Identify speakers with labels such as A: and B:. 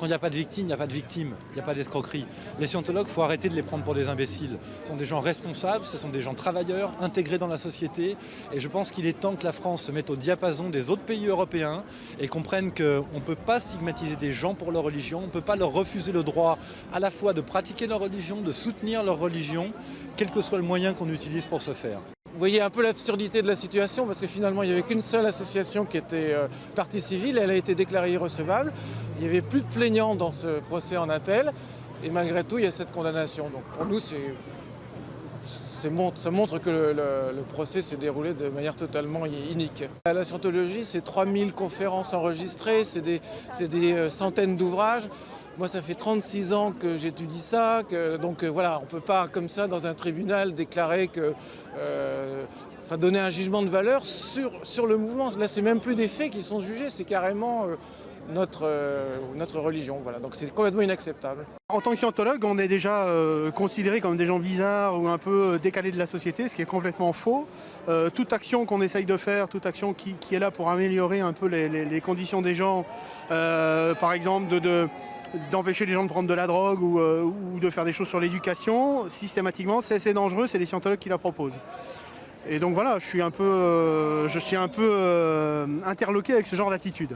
A: Quand il n'y a pas de victime, il n'y a pas de victime, il n'y a pas d'escroquerie. Les scientologues, il faut arrêter de les prendre pour des imbéciles. Ce sont des gens responsables, ce sont des gens travailleurs, intégrés dans la société. Et je pense qu'il est temps que la France se mette au diapason des autres pays européens et comprenne qu'on ne peut pas stigmatiser des gens pour leur religion, on ne peut pas leur refuser le droit à la fois de pratiquer leur religion, de soutenir leur religion, quel que soit le moyen qu'on utilise pour ce faire.
B: Vous voyez un peu l'absurdité de la situation parce que finalement il n'y avait qu'une seule association qui était partie civile, elle a été déclarée irrecevable. Il n'y avait plus de plaignants dans ce procès en appel et malgré tout il y a cette condamnation. Donc pour nous ça montre que le procès s'est déroulé de manière totalement inique. La scientologie, c'est 3000 conférences enregistrées, c'est des centaines d'ouvrages. Moi, ça fait 36 ans que j'étudie ça, donc voilà, on ne peut pas, comme ça, dans un tribunal, déclarer que... donner un jugement de valeur sur le mouvement. Là, c'est même plus des faits qui sont jugés, c'est carrément notre religion. Voilà. Donc c'est complètement inacceptable.
C: En tant que scientologue, on est déjà considérés comme des gens bizarres ou un peu décalés de la société, ce qui est complètement faux. Toute action qu'on essaye de faire, toute action qui est là pour améliorer un peu les conditions des gens, par exemple d'empêcher les gens de prendre de la drogue ou de faire des choses sur l'éducation, systématiquement, c'est dangereux, c'est les scientologues qui la proposent. Et donc voilà, je suis un peu interloqué avec ce genre d'attitude.